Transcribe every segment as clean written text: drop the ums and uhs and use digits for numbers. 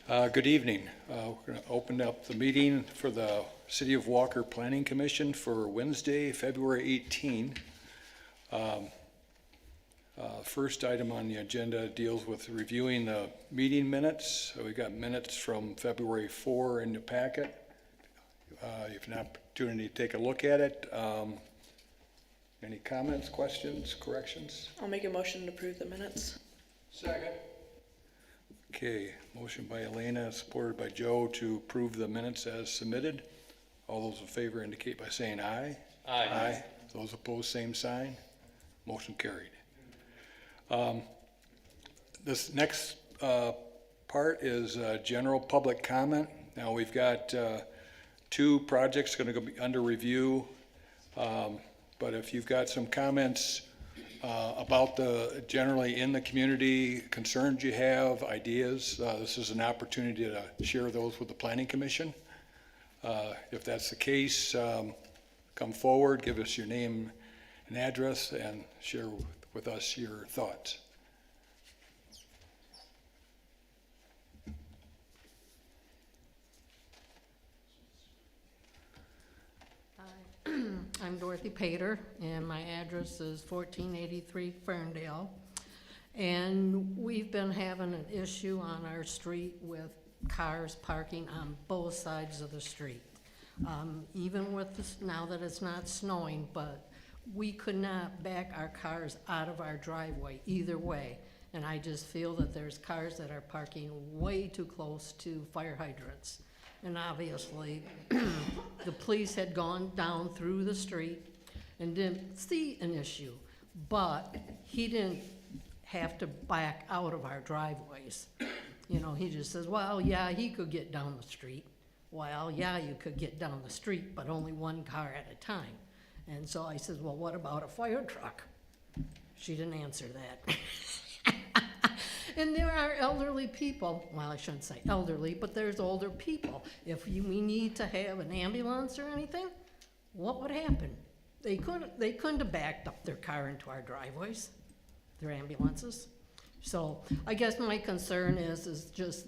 Good evening. We're going to open up the meeting for the City of Walker Planning Commission for Wednesday, February 18. First item on the agenda deals with reviewing the meeting minutes. So we've got minutes from February 4 in the packet. You have an opportunity to take a look at it. Any comments, questions, corrections? I'll make a motion to approve the minutes. Second. Okay, motion by Elena, supported by Joe to approve the minutes as submitted. All those in favor indicate by saying aye. Aye. Aye. Those opposed, same sign. Motion carried. This next part is general public comment. Now we've got two projects going to be under review, but if you've got some comments about the generally in the community, concerns you have, ideas, this is an opportunity to share those with the Planning Commission. If that's the case, come forward, give us your name and address, and share with us your thoughts. I'm Dorothy Pater, and my address is 1483 Ferndale. And we've been having an issue on our street with cars parking on both sides of the street. Even with this, now that it's not snowing, but we could not back our cars out of our driveway either way. And I just feel that there's cars that are parking way too close to fire hydrants. And obviously, the police had gone down through the street and didn't see an issue, but he didn't have to back out of our driveways. You know, he just says, well, yeah, he could get down the street. Well, yeah, you could get down the street, but only one car at a time. And so I says, well, what about a fire truck? She didn't answer that. And there are elderly people, well, I shouldn't say elderly, but there's older people. If we need to have an ambulance or anything, what would happen? They couldn't have backed up their car into our driveways, their ambulances. So I guess my concern is just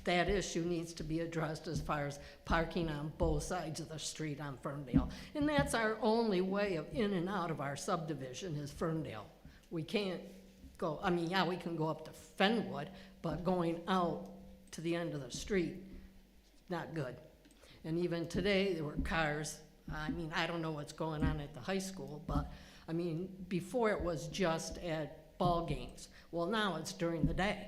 that issue needs to be addressed as far as parking on both sides of the street on Ferndale. And that's our only way of in and out of our subdivision is Ferndale. We can't go, I mean, yeah, we can go up to Fenwood, but going out to the end of the street, not good. And even today, there were cars, I mean, I don't know what's going on at the high school, but I mean, before it was just at ball games. Well, now it's during the day.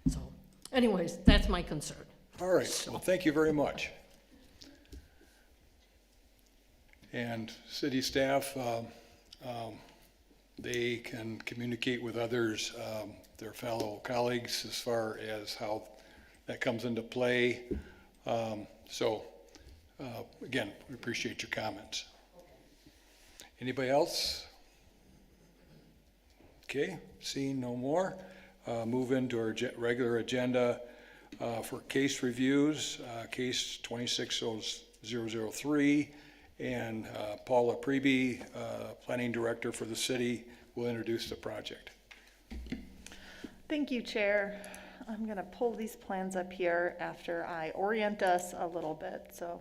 So anyways, that's my concern. All right, well, thank you very much. And city staff, they can communicate with others, their fellow colleagues, as far as how that comes into play. Again, we appreciate your comments. Anybody else? Okay, seeing no more, move into our regular agenda for case reviews, case 26003, and Paula Preby, Planning Director for the city, will introduce the project. Thank you, Chair. I'm going to pull these plans up here after I orient us a little bit. So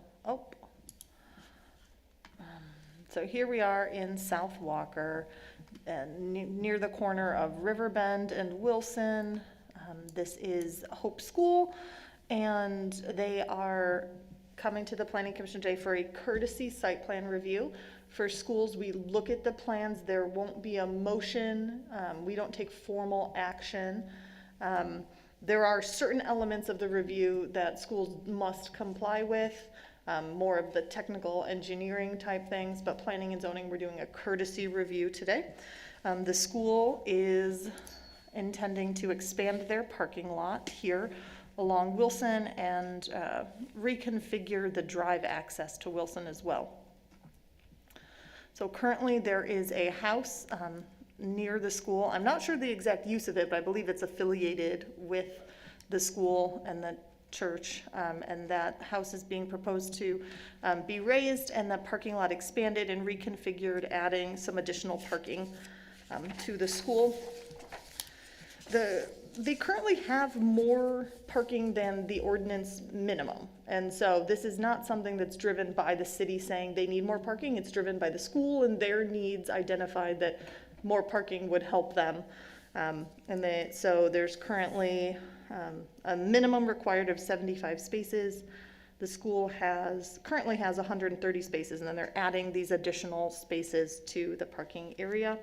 here we are in South Walker, near the corner of Riverbend and Wilson. This is Hope School, and they are coming to the Planning Commission today for a courtesy site plan review. For schools, we look at the plans. There won't be a motion. We don't take formal action. There are certain elements of the review that schools must comply with, more of the technical engineering type things, but planning and zoning, we're doing a courtesy review today. The school is intending to expand their parking lot here along Wilson and reconfigure the drive access to Wilson as well. So currently there is a house near the school. I'm not sure the exact use of it, but I believe it's affiliated with the school and the church, and that house is being proposed to be raised and the parking lot expanded and reconfigured, adding some additional parking to the school. The They currently have more parking than the ordinance minimum. And so this is not something that's driven by the city saying they need more parking. It's driven by the school and their needs identified that more parking would help them. So there's currently a minimum required of 75 spaces. The school currently has 130 spaces, and then they're adding these additional spaces to the parking area.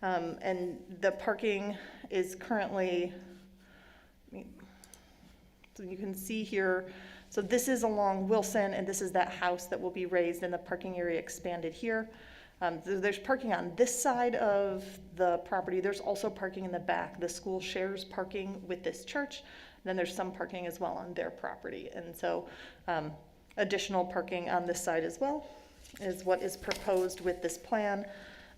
And the parking is currently, so you can see here, so this is along Wilson, and this is that house that will be raised and the parking area expanded here. There's parking on this side of the property. There's also parking in the back. The school shares parking with this church. Then there's some parking as well on their property. And so additional parking on this side as well is what is proposed with this plan.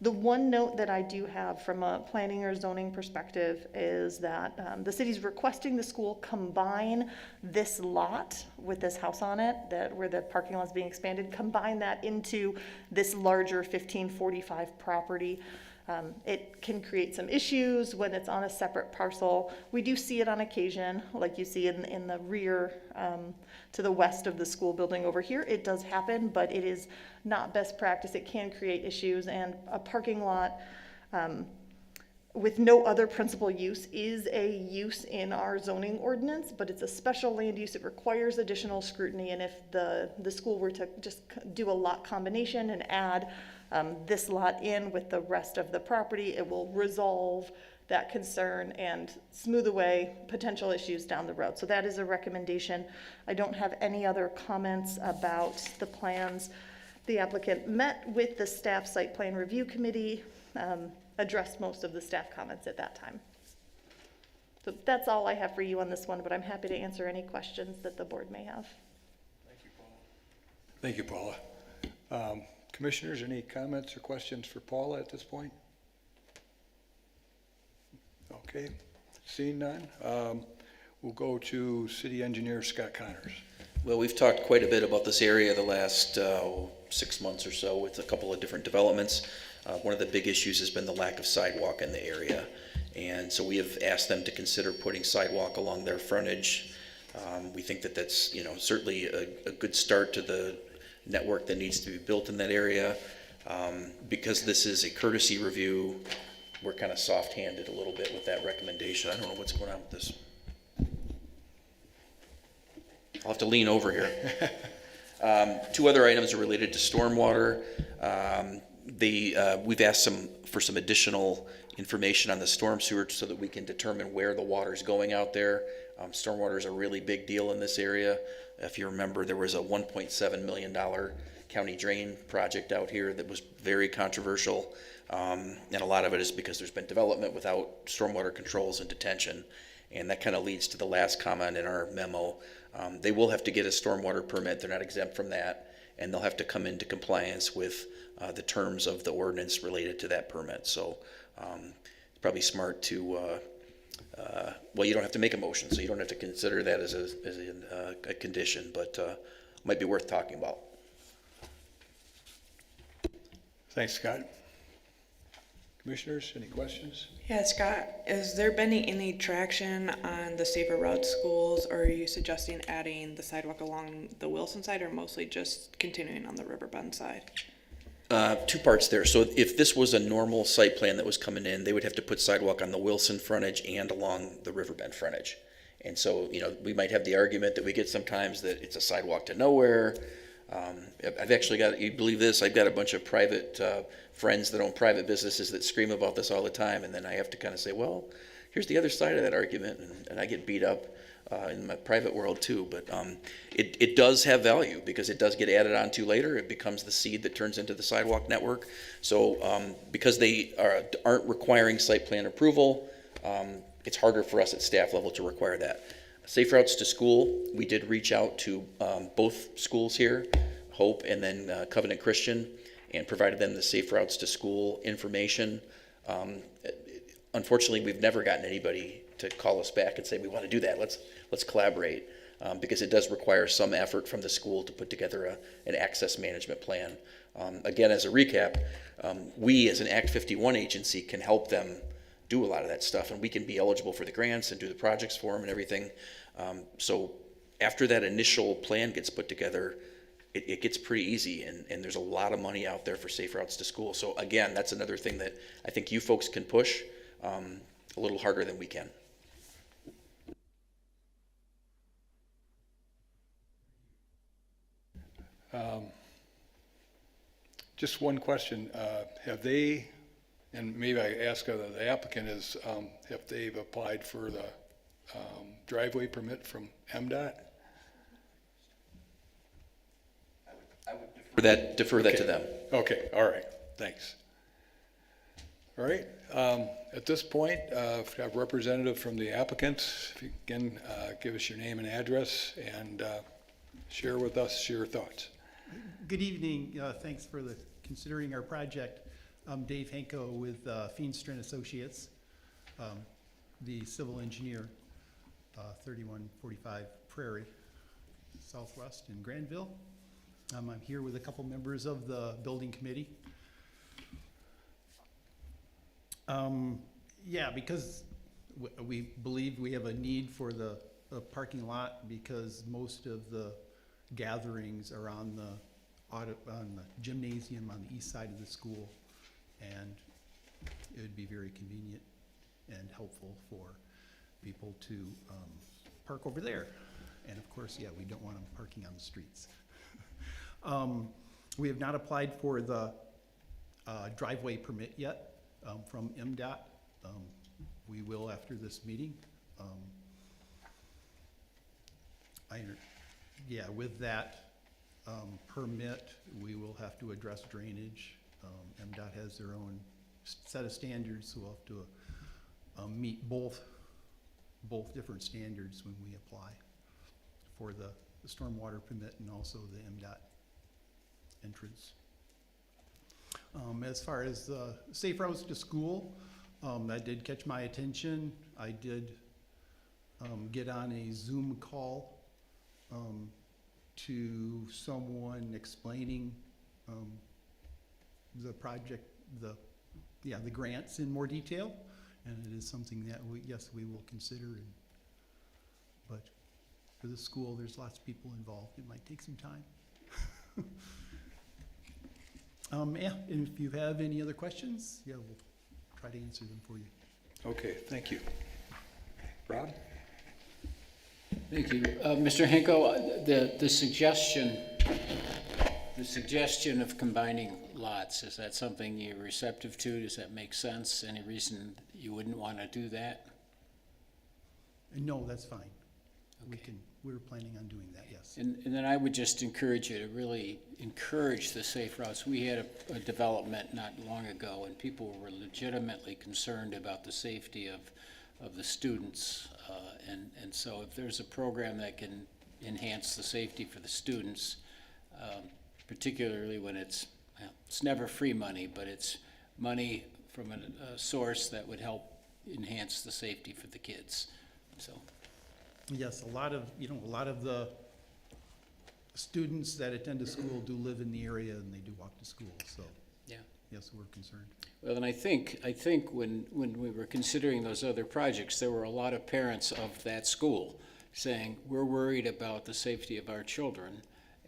The one note that I do have from a planning or zoning perspective is that the city's requesting the school combine this lot with this house on it, where the parking lot is being expanded, combine that into this larger 1545 property. It can create some issues when it's on a separate parcel. We do see it on occasion, like you see in the rear to the west of the school building over here. It does happen, but it is not best practice. It can create issues, and a parking lot with no other principal use is a use in our zoning ordinance, but it's a special land use. It requires additional scrutiny, and if the school were to just do a lot combination and add this lot in with the rest of the property, it will resolve that concern and smooth away potential issues down the road. So that is a recommendation. I don't have any other comments about the plans. The applicant met with the staff site plan review committee, addressed most of the staff comments at that time. So that's all I have for you on this one, but I'm happy to answer any questions that the board may have. Thank you, Paula. Commissioners, any comments or questions for Paula at this point? Okay, seeing none, we'll go to City Engineer Scott Connors. Well, we've talked quite a bit about this area the last 6 months or so with a couple of different developments. One of the big issues has been the lack of sidewalk in the area. And so we have asked them to consider putting sidewalk along their frontage. We think that that's, certainly a good start to the network that needs to be built in that area. Because this is a courtesy review, we're kind of soft-handed a little bit with that recommendation. I don't know what's going on with this. I'll have to lean over here. Two other items are related to stormwater. We've asked for some additional information on the storm sewer so that we can determine where the water's going out there. Stormwater is a really big deal in this area. If you remember, there was a $1.7 million county drain project out here that was very controversial. And a lot of it is because there's been development without stormwater controls and detention. And that kind of leads to the last comment in our memo. They will have to get a stormwater permit. They're not exempt from that. And they'll have to come into compliance with the terms of the ordinance related to that permit. So it's probably smart to, well, you don't have to make a motion, so you don't have to consider that as a condition, but might be worth talking about. Thanks, Scott. Commissioners, any questions? Yeah, Scott, has there been any traction on the safer route schools, or are you suggesting adding the sidewalk along the Wilson side, or mostly just continuing on the Riverbend side? Two parts there. So if this was a normal site plan that was coming in, they would have to put sidewalk on the Wilson frontage and along the Riverbend frontage. And so, we might have the argument that we get sometimes that it's a sidewalk to nowhere. I've actually got, you believe this, I've got a bunch of private friends that own private businesses that scream about this all the time, and then I have to kind of say, well, here's the other side of that argument, and I get beat up in my private world too. But it does have value because it does get added onto later. It becomes the seed that turns into the sidewalk network. So because they aren't requiring site plan approval, it's harder for us at staff level to require that. Safe routes to school, we did reach out to both schools here, Hope and then Covenant Christian, and provided them the safe routes to school information. Unfortunately, we've never gotten anybody to call us back and say, we want to do that, let's collaborate, because it does require some effort from the school to put together an access management plan. Again, as a recap, we as an Act 51 agency can help them do a lot of that stuff, and we can be eligible for the grants and do the projects for them and everything. So after that initial plan gets put together, it gets pretty easy, and there's a lot of money out there for safe routes to school. So again, that's another thing that I think you folks can push a little harder than we can. Just one question, have they, and maybe I ask the applicant is, if they've applied for the driveway permit from MDOT? I would defer that to them. Okay, all right, thanks. All right, at this point, if we have a representative from the applicant, if you can give us your name and address and share with us your thoughts. Good evening. Thanks for considering our project. I'm Dave Henko with Feenstra and Associates, the civil engineer, 3145 Prairie, Southwest in Granville. I'm here with a couple members of the building committee. Yeah, because we believe we have a need for the parking lot because most of the gatherings are on the gymnasium on the east side of the school, and it would be very convenient and helpful for people to park over there. And of course, yeah, we don't want them parking on the streets. We have not applied for the driveway permit yet from MDOT. We will after this meeting. Yeah, with that permit, we will have to address drainage. MDOT has their own set of standards, so we'll have to meet both different standards when we apply for the stormwater permit and also the MDOT entrance. As far as safe routes to school, that did catch my attention. I did get on a Zoom call to someone explaining the project, the grants in more detail, and it is something that we will consider. But for the school, there's lots of people involved. It might take some time. Yeah, and if you have any other questions, yeah, we'll try to answer them for you. Okay, thank you. Rob? Thank you. Mr. Henko, the suggestion of combining lots, is that something you're receptive to? Does that make sense? Any reason you wouldn't want to do that? No, that's fine. Okay. We're planning on doing that, yes. And then I would just encourage you to really encourage the safe routes. We had a development not long ago, and people were legitimately concerned about the safety of the students. And so if there's a program that can enhance the safety for the students, particularly when it's never free money, but it's money from a source that would help enhance the safety for the kids. So. Yes, a lot of the students that attend a school do live in the area and they do walk to school, so. Yeah. Yes, we're concerned. Well, and I think when we were considering those other projects, there were a lot of parents of that school saying, we're worried about the safety of our children,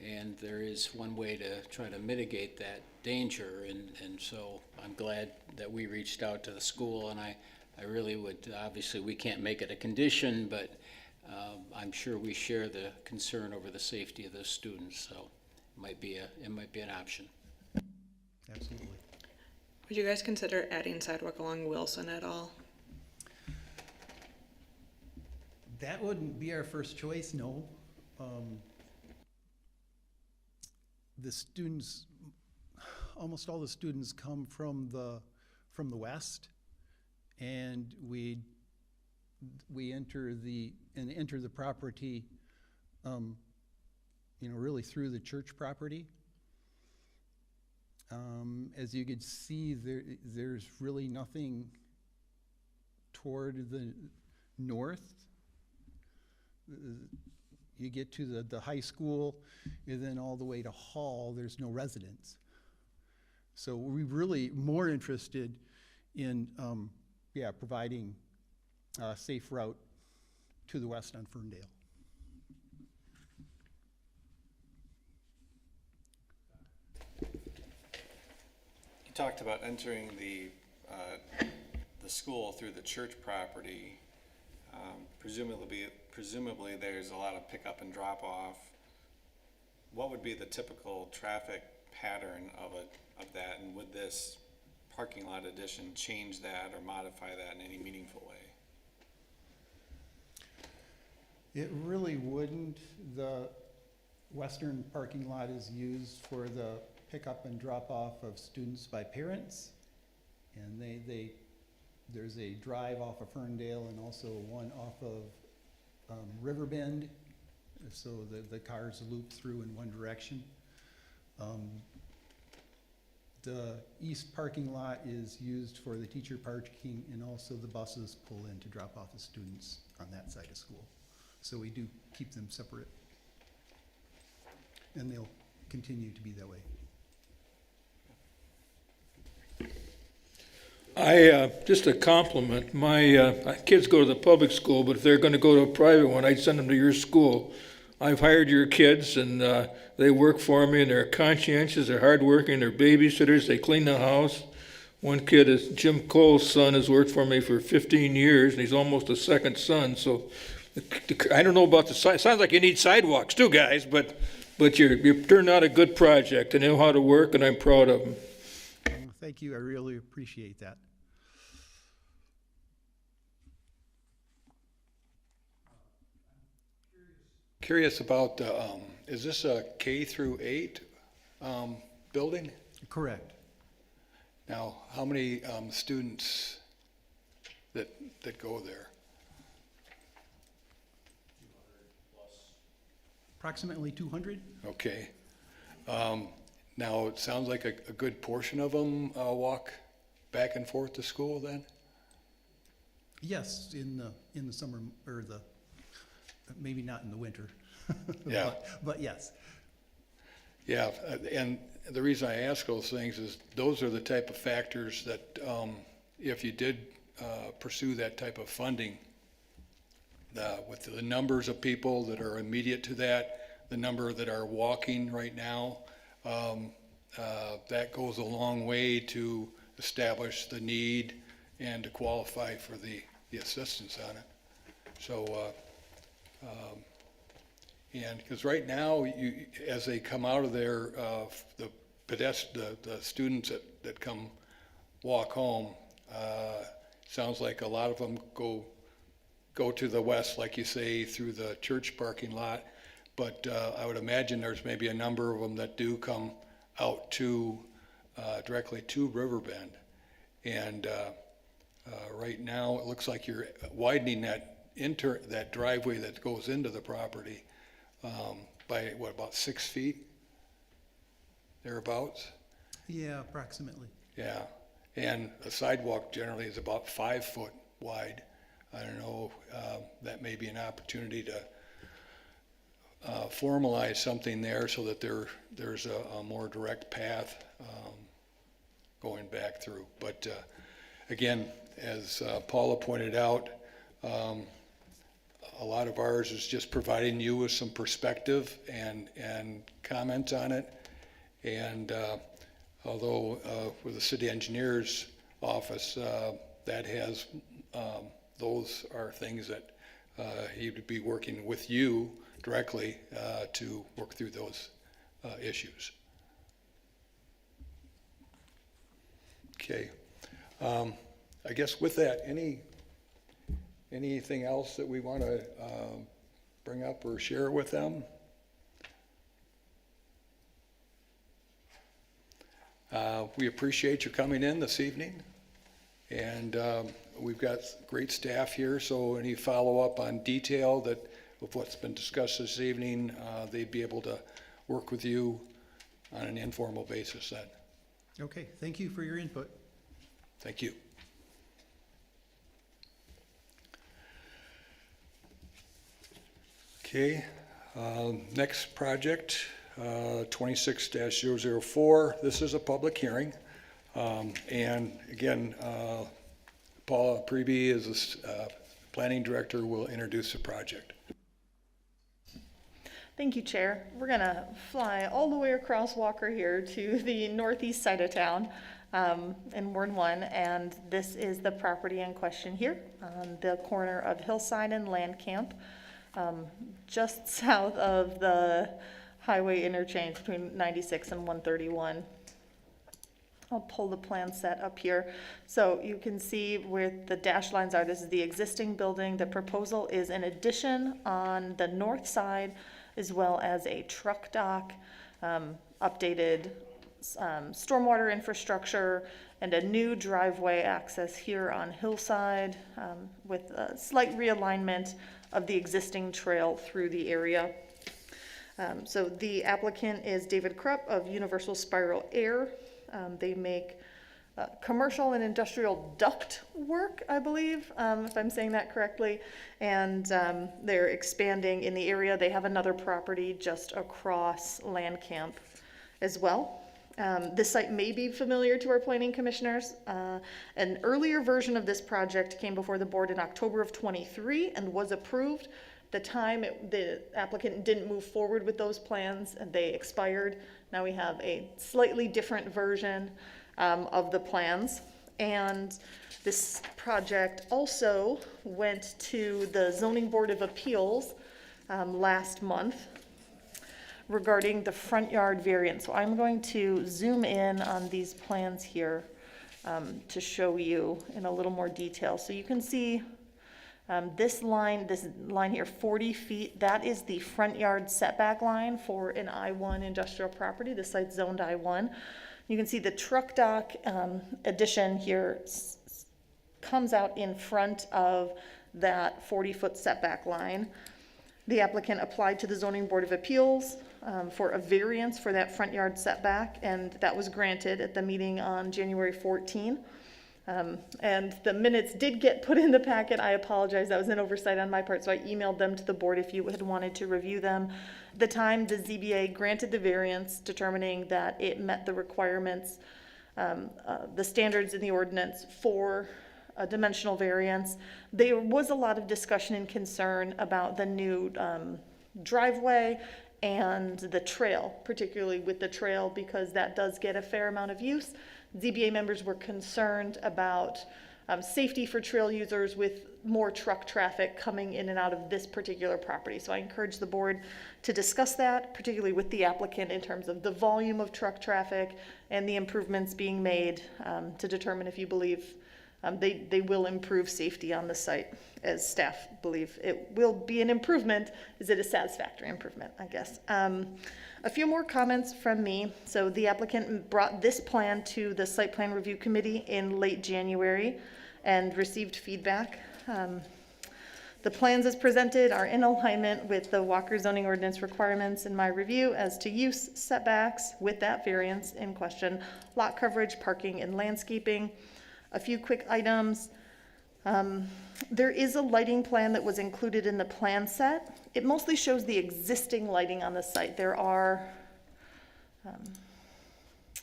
and there is one way to try to mitigate that danger, and so I'm glad that we reached out to the school, and I really would, obviously we can't make it a condition, but I'm sure we share the concern over the safety of those students, so it might be an option. Absolutely. Would you guys consider adding sidewalk along Wilson at all? That wouldn't be our first choice, no. The students, almost all the students come from the west, and we enter the property, really through the church property. As you could see, there's really nothing toward the north. You get to the high school, and then all the way to Hall, there's no residents. So we're really more interested in providing a safe route to the west on Ferndale. You talked about entering the school through the church property. Presumably there's a lot of pickup and drop off. What would be the typical traffic pattern of that, and would this parking lot addition change that or modify that in any meaningful way? It really wouldn't. The western parking lot is used for the pickup and drop off of students by parents. And there's a drive off of Ferndale and also one off of Riverbend. So the cars loop through in one direction. The east parking lot is used for the teacher parking, and also the buses pull in to drop off the students on that side of school. So we do keep them separate. And they'll continue to be that way. Just a compliment. My kids go to the public school, but if they're going to go to a private one, I'd send them to your school. I've hired your kids, and they work for me, and they're conscientious, they're hardworking, they're babysitters, they clean the house. One kid is Jim Cole's son, has worked for me for 15 years, and he's almost a second son. So I don't know about the side. Sounds like you need sidewalks too, guys, but you turned out a good project, and they know how to work, and I'm proud of them. Thank you. I really appreciate that. Curious about, is this a K through 8 building? Correct. Now, how many students that go there? Approximately 200? Okay. Now, it sounds like a good portion of them walk back and forth to school then? Yes, in the summer, or maybe not in the winter. Yeah. But yes. Yeah, and the reason I ask those things is those are the type of factors that if you did pursue that type of funding, with the numbers of people that are immediate to that, the number that are walking right now, that goes a long way to establish the need and to qualify for the assistance on it. So, and because right now, as they come out of there, the students that come walk home, sounds like a lot of them go to the west, like you say, through the church parking lot. But I would imagine there's maybe a number of them that do come out to directly to Riverbend. And right now, it looks like you're widening that driveway that goes into the property by what, about 6 feet, thereabouts? Yeah, approximately. Yeah, and a sidewalk generally is about 5 foot wide. I don't know, that may be an opportunity to formalize something there so that there's a more direct path going back through. But again, as Paula pointed out, a lot of ours is just providing you with some perspective and comments on it. And although with the city engineer's office, that has, those are things that he would be working with you directly to work through those issues. Okay. I guess with that, anything else that we want to bring up or share with them? We appreciate you coming in this evening, and we've got great staff here, so any follow-up on detail of what's been discussed this evening, they'd be able to work with you on an informal basis then. Okay, thank you for your input. Thank you. Okay, next project, 26-004. This is a public hearing. And again, Paula Preby is the planning director, will introduce the project. Thank you, Chair. We're gonna fly all the way across Walker here to the northeast side of town, in Ward 1, and this is the property in question here on the corner of Hillside and Land Camp, just south of the highway interchange between 96 and 131. I'll pull the plan set up here. So you can see where the dashed lines are. This is the existing building. The proposal is an addition on the north side, as well as a truck dock, updated stormwater infrastructure, and a new driveway access here on Hillside, with a slight realignment of the existing trail through the area. So the applicant is David Krupp of Universal Spiral Air. They make commercial and industrial duct work, I believe, if I'm saying that correctly. And they're expanding in the area. They have another property just across Land Camp as well. This site may be familiar to our planning commissioners. An earlier version of this project came before the board in October of 23 and was approved. The time the applicant didn't move forward with those plans and they expired. Now we have a slightly different version of the plans. And this project also went to the Zoning Board of Appeals last month regarding the front yard variance. So I'm going to zoom in on these plans here to show you in a little more detail. So you can see this line here, 40 feet, that is the front yard setback line for an I-1 industrial property. The site's zoned I-1. You can see the truck dock addition here comes out in front of that 40-foot setback line. The applicant applied to the Zoning Board of Appeals for a variance for that front yard setback, and that was granted at the meeting on January 14. And the minutes did get put in the packet. I apologize, that was an oversight on my part, so I emailed them to the board if you had wanted to review them. At the time, the ZBA granted the variance, determining that it met the requirements, the standards in the ordinance for a dimensional variance. There was a lot of discussion and concern about the new driveway and the trail, particularly with the trail, because that does get a fair amount of use. ZBA members were concerned about safety for trail users with more truck traffic coming in and out of this particular property. So I encourage the board to discuss that, particularly with the applicant, in terms of the volume of truck traffic and the improvements being made to determine if you believe they will improve safety on the site, as staff believe it will be an improvement. Is it a satisfactory improvement, I guess? A few more comments from me. So the applicant brought this plan to the Site Plan Review Committee in late January and received feedback. The plans as presented are in alignment with the Walker zoning ordinance requirements in my review as to use, setbacks with that variance in question, lot coverage, parking, and landscaping. A few quick items. There is a lighting plan that was included in the plan set. It mostly shows the existing lighting on the site. There are,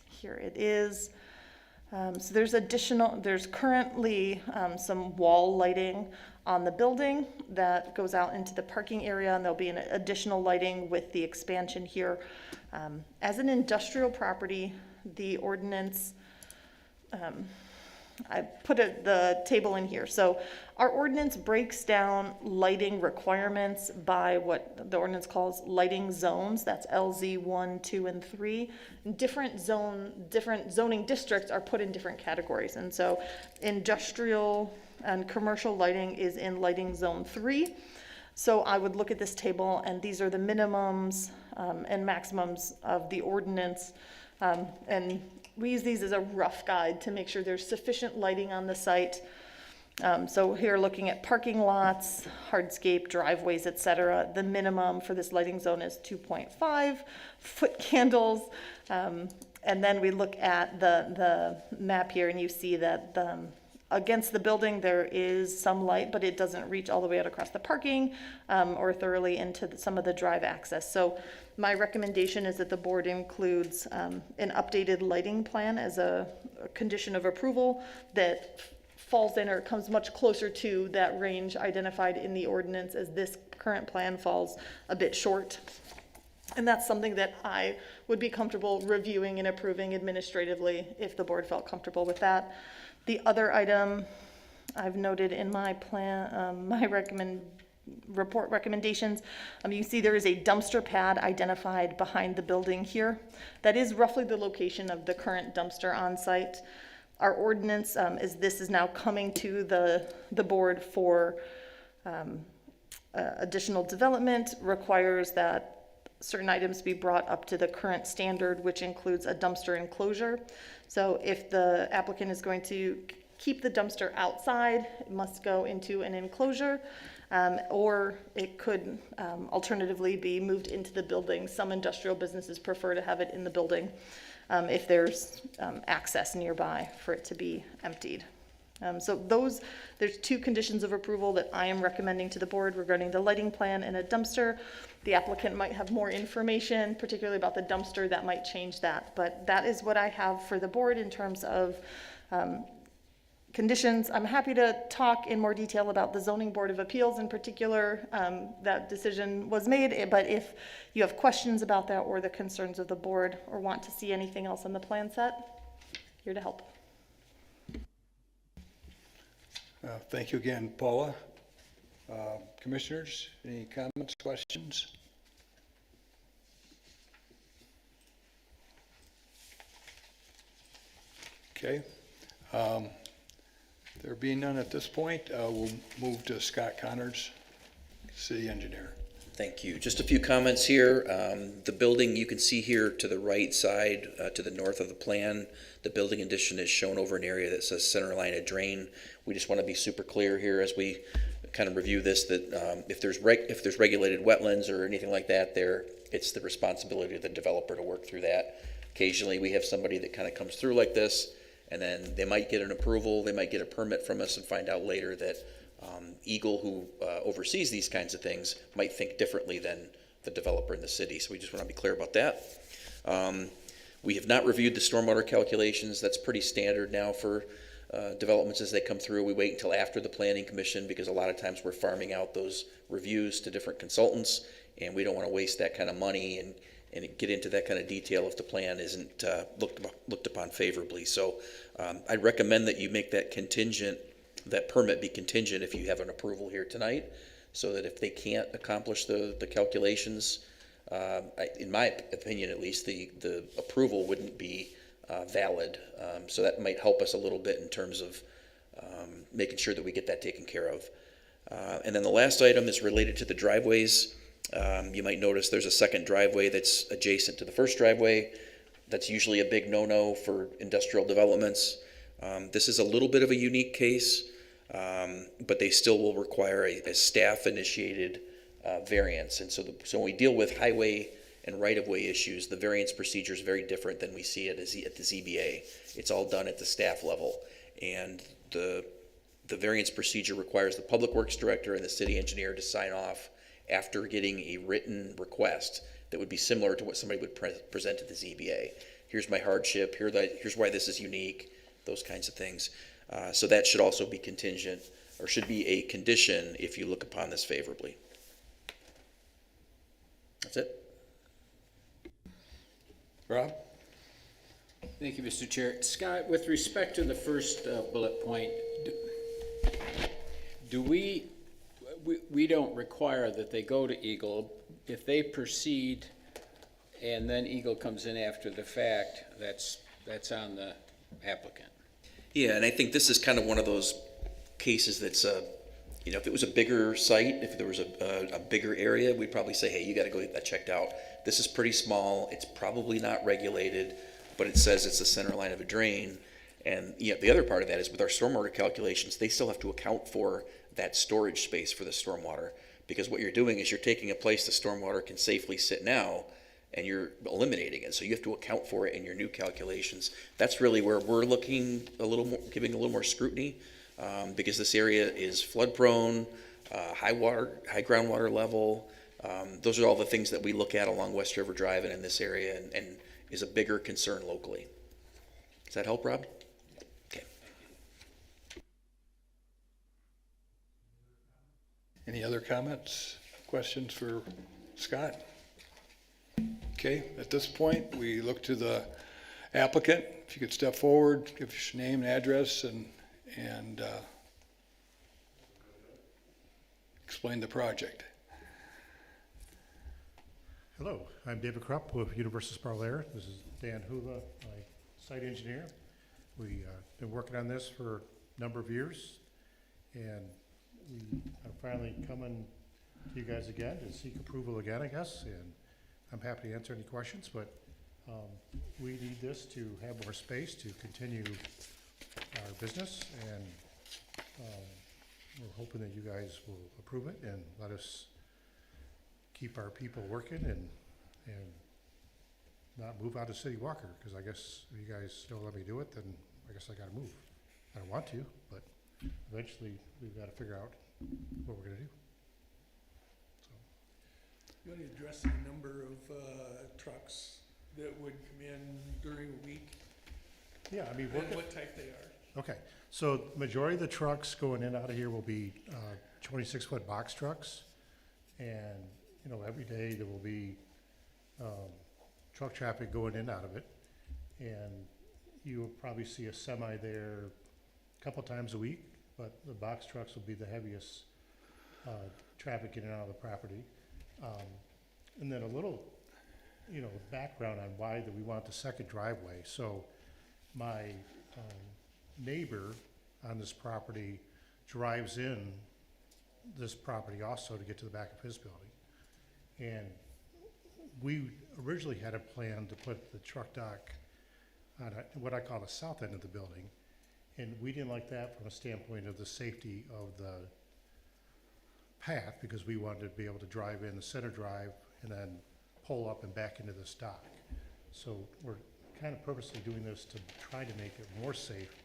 here it is. So there's currently some wall lighting on the building that goes out into the parking area, and there'll be an additional lighting with the expansion here. As an industrial property, the ordinance, I put the table in here. So our ordinance breaks down lighting requirements by what the ordinance calls lighting zones. That's LZ 1, 2, and 3. Different zoning districts are put in different categories. And so industrial and commercial lighting is in lighting zone 3. So I would look at this table, and these are the minimums and maximums of the ordinance. And we use these as a rough guide to make sure there's sufficient lighting on the site. So here, looking at parking lots, hardscape, driveways, etc., the minimum for this lighting zone is 2.5 foot candles. And then we look at the map here, and you see that against the building there is some light, but it doesn't reach all the way out across the parking or thoroughly into some of the drive access. So my recommendation is that the board includes an updated lighting plan as a condition of approval that falls in or comes much closer to that range identified in the ordinance, as this current plan falls a bit short. And that's something that I would be comfortable reviewing and approving administratively if the board felt comfortable with that. The other item I've noted in my plan, my report recommendations, you see there is a dumpster pad identified behind the building here. That is roughly the location of the current dumpster on site. Our ordinance, as this is now coming to the board for additional development, requires that certain items be brought up to the current standard, which includes a dumpster enclosure. So if the applicant is going to keep the dumpster outside, it must go into an enclosure, or it could alternatively be moved into the building. Some industrial businesses prefer to have it in the building if there's access nearby for it to be emptied. So there's two conditions of approval that I am recommending to the board regarding the lighting plan and a dumpster. The applicant might have more information, particularly about the dumpster, that might change that. But that is what I have for the board in terms of conditions. I'm happy to talk in more detail about the Zoning Board of Appeals in particular. That decision was made, but if you have questions about that or the concerns of the board or want to see anything else on the plan set, here to help. Thank you again, Paula. Commissioners, any comments, questions? Okay. There being none at this point, we'll move to Scott Connors, City Engineer. Thank you. Just a few comments here. The building you can see here to the right side, to the north of the plan, the building addition is shown over an area that says center line of drain. We just want to be super clear here as we kind of review this that if there's regulated wetlands or anything like that there, it's the responsibility of the developer to work through that. Occasionally we have somebody that kind of comes through like this, and then they might get an approval, they might get a permit from us and find out later that Eagle, who oversees these kinds of things, might think differently than the developer in the city. So we just want to be clear about that. We have not reviewed the stormwater calculations. That's pretty standard now for developments as they come through. We wait until after the planning commission because a lot of times we're farming out those reviews to different consultants, and we don't want to waste that kind of money and get into that kind of detail if the plan isn't looked upon favorably. So I'd recommend that you make that contingent, that permit be contingent if you have an approval here tonight, so that if they can't accomplish the calculations, in my opinion at least, the approval wouldn't be valid. So that might help us a little bit in terms of making sure that we get that taken care of. And then the last item is related to the driveways. You might notice there's a second driveway that's adjacent to the first driveway. That's usually a big no-no for industrial developments. This is a little bit of a unique case, but they still will require a staff-initiated variance. And so when we deal with highway and right-of-way issues, the variance procedure is very different than we see it at the ZBA. It's all done at the staff level. And the variance procedure requires the Public Works Director and the city engineer to sign off after getting a written request that would be similar to what somebody would present to the ZBA. Here's my hardship, here's why this is unique, those kinds of things. So that should also be contingent, or should be a condition if you look upon this favorably. That's it. Rob? Thank you, Mr. Chair. Scott, with respect to the first bullet point, we don't require that they go to Eagle. If they proceed and then Eagle comes in after the fact, that's on the applicant. Yeah, and I think this is kind of one of those cases that's, if it was a bigger site, if there was a bigger area, we'd probably say, hey, you got to go get that checked out. This is pretty small. It's probably not regulated, but it says it's the center line of a drain. And the other part of that is with our stormwater calculations, they still have to account for that storage space for the stormwater, because what you're doing is you're taking a place the stormwater can safely sit now, and you're eliminating it. So you have to account for it in your new calculations. That's really where we're looking a little more, giving a little more scrutiny, because this area is flood prone, high groundwater level. Those are all the things that we look at along West River Drive and in this area, and is a bigger concern locally. Does that help, Rob? Okay. Any other comments, questions for Scott? Okay, at this point, we look to the applicant. If you could step forward, give us your name and address and explain the project. Hello, I'm David Krupp with Universal Sparlair. This is Dan Hula, my site engineer. We've been working on this for a number of years, and we are finally coming to you guys again to seek approval again, I guess, and I'm happy to answer any questions, but we need this to have more space to continue our business, and we're hoping that you guys will approve it and let us keep our people working and not move out of City Walker, because I guess if you guys don't let me do it, then I guess I gotta move. I don't want to, but eventually we've gotta figure out what we're gonna do. You want to address the number of trucks that would come in during a week Yeah, I mean, and what type they are? okay, so majority of the trucks going in and out of here will be 26-foot box trucks. And, you know, every day there will be truck traffic going in and out of it. And you'll probably see a semi there a couple times a week, but the box trucks will be the heaviest traffic in and out of the property. And then a little, you know, background on why that we want the second driveway. So my neighbor on this property drives in this property also to get to the back of his building. And we originally had a plan to put the truck dock on what I call the south end of the building. And we didn't like that from a standpoint of the safety of the path, because we wanted to be able to drive in the center drive and then pull up and back into this dock. So we're kind of purposely doing this to try to make it more safe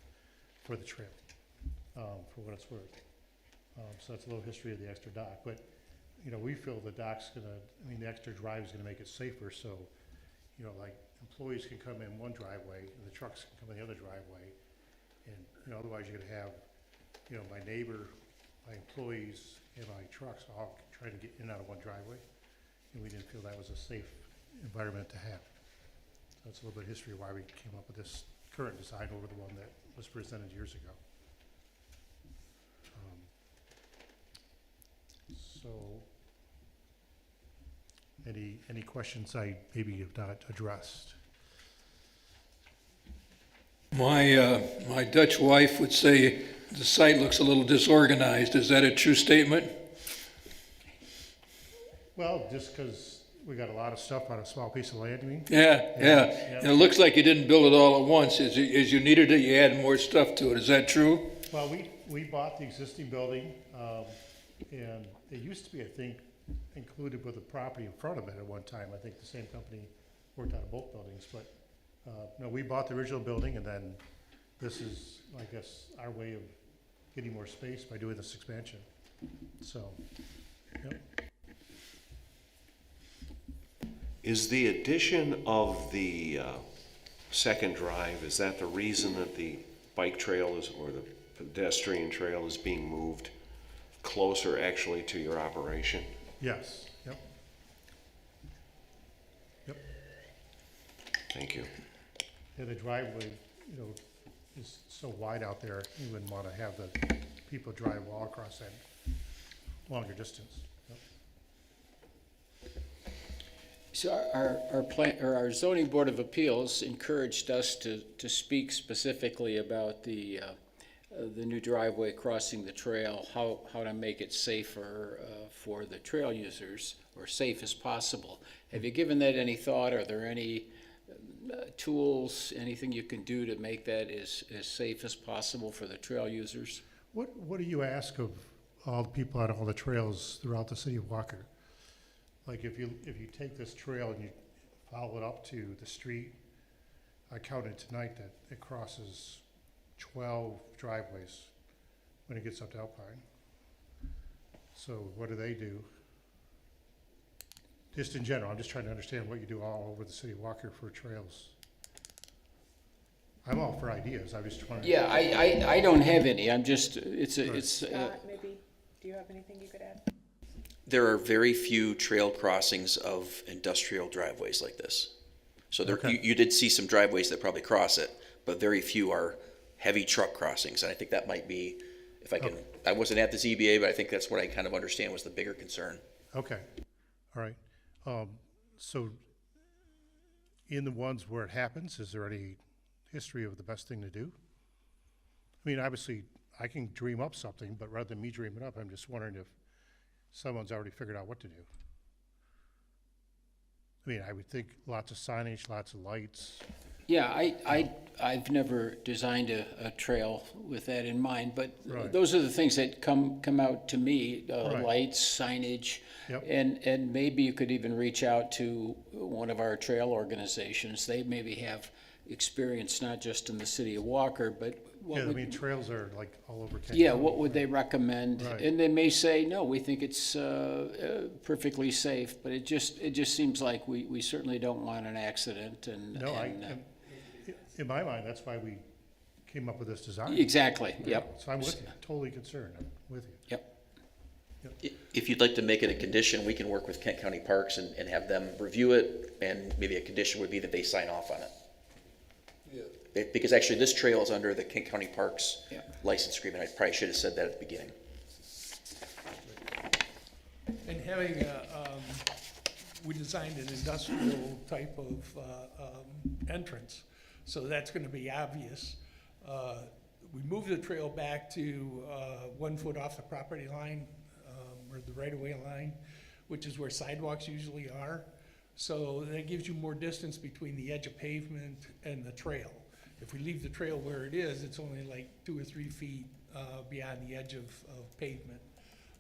for the trail, for what it's worth. So that's a little history of the extra dock. But, you know, we feel the dock's gonna, I mean, the extra drive is gonna make it safer, so, you know, like, employees can come in one driveway and the trucks can come in the other driveway. And, you know, otherwise you're gonna have, you know, my neighbor, my employees, and my trucks all trying to get in and out of one driveway. And we didn't feel that was a safe environment to have. So that's a little bit of history of why we came up with this current design over the one that was presented years ago. So, any questions I maybe have not addressed? My Dutch wife would say the site looks a little disorganized. Is that a true statement? Well, just because we got a lot of stuff on a small piece of land, you mean? Yeah. And it looks like you didn't build it all at once. As you needed it, you added more stuff to it. Is that true? Well, we bought the existing building, and it used to be, I think, included with the property in front of it at one time. I think the same company worked out of both buildings, but, no, we bought the original building, and then this is, I guess, our way of getting more space by doing this expansion. So, yep. Is the addition of the second drive, is that the reason that the bike trail is, or the pedestrian trail is being moved closer actually to your operation? Yes, yep. Yep. Thank you. Yeah, the driveway, you know, is so wide out there, you wouldn't want to have the people drive all across that longer distance. Yep. So our zoning board of appeals encouraged us to speak specifically about the new driveway crossing the trail, how to make it safer for the trail users, or safe as possible. Have you given that any thought? Are there any tools, anything you can do to make that as safe as possible for the trail users? What do you ask of all the people on all the trails throughout the city of Walker? Like if you take this trail and you follow it up to the street, I counted tonight that it crosses 12 driveways when it gets up to Alpine. So what do they do? Just in general, I'm just trying to understand what you do all over the city of Walker for trails. I'm all for ideas, I'm just trying to. Yeah, I don't have any. I'm just, it's Scott, maybe, do you have anything you could add? There are very few trail crossings of industrial driveways like this. So there, Okay. you did see some driveways that probably cross it, but very few are heavy truck crossings. And I think that might be, if I can, I wasn't at the ZBA, but I think that's what I kind of understand was the bigger concern. Okay, all right. So in the ones where it happens, is there any history of the best thing to do? I mean, obviously, I can dream up something, but rather than me dreaming up, I'm just wondering if someone's already figured out what to do. I mean, I would think lots of signage, lots of lights. Yeah, I've never designed a trail with that in mind, but Right. those are the things that come out to me, Right. lights, signage. Yep. And maybe you could even reach out to one of our trail organizations. They maybe have experience not just in the city of Walker, but what Yeah, I would, mean, trails are like all over Kent yeah, County. what would they recommend? Right. And they may say, no, we think it's perfectly safe, but it just seems like we certainly don't want an accident and. No, and, in my mind, that's why we came up with this design. Exactly, yep. So I'm with you, totally concerned, I'm with you. Yep. If you'd like to make it a condition, we can work with Kent County Parks and have them review it, and maybe a condition would be that they sign off on it. Because actually, this trail is under the Kent County Parks Yeah. license agreement. I probably should have said that at the beginning. And having we designed an industrial type of entrance, so that's gonna be obvious. We moved the trail back to 1 foot off the property line, or the right-of-way line, which is where sidewalks usually are. So that gives you more distance between the edge of pavement and the trail. If we leave the trail where it is, it's only like 2 or 3 feet beyond the edge of pavement.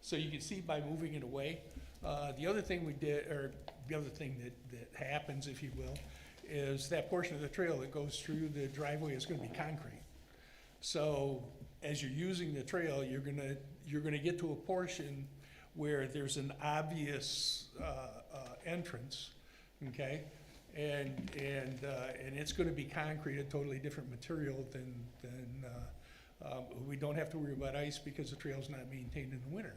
So you can see by moving it away. The other thing we did, or the other thing that happens, if you will, is that portion of the trail that goes through the driveway is gonna be concrete. So as you're using the trail, you're gonna get to a portion where there's an obvious entrance, okay? And it's gonna be concrete, a totally different material than we don't have to worry about ice because the trail's not maintained in the winter.